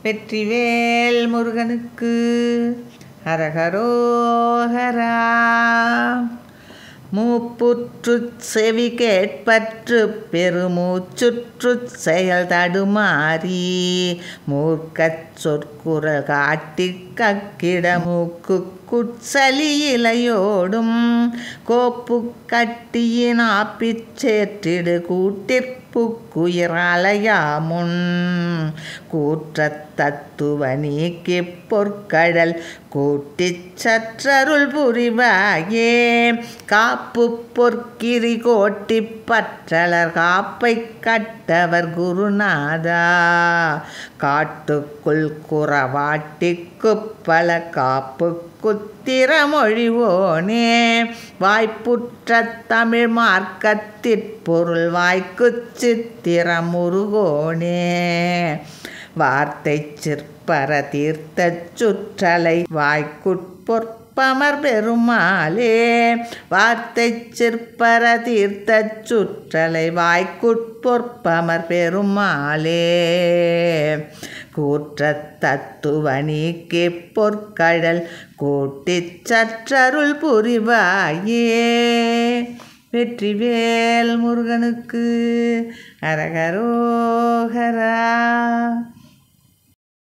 வெற்றிவேல் முருகனுக்கு ஹரஹரோஹரா. மூப்புற்றுச் செவி கேட்பற்று பெருமூச்சுற்றுச் செயல் தடுமாறி மூர்க்கச் சொற்குரல் காட்டிக் கக்கிட மூக்குக்குட்சலி இலையோடும் கோப்பு கட்டியின் ஆப்பிச் சேற்றிடு கூட்டிற்புக்குயிராலயாமுன் கூற்றத் தத்துவ நீக்கிப் பொற்கடல் கூட்டிச் சற்றருள் புரிவாயே. காப்பு பொற்கிரி கோட்டிப் பற்றலர் காப்பை கட்டவர் குருநாதா காட்டுக்குள் குறவாட்டிக்குப் பல காப்பு குத்திரமொழிவோனே வாய்ப்புற்ற தமிழ் மார்க்கத்திற்பொருள் வாய்க்குச் சித்திரமுருகோனே வார்த்தை சிற்பர தீர்த்தச் சுற்றலை வாய்க்குட்பொற்பமர் பெருமாளே வார்த்தை சிற்பர தீர்த்தச் சுற்றலை வாய்க்குட்பொற்பமர் பெருமாளே கூற்றத் தத்துவ நீக்கிப் பொற்கடல் கூட்டிச் சற்றருள் புரிவாயே. வெற்றிவேல் முருகனுக்கு ஹரஹரோஹரா.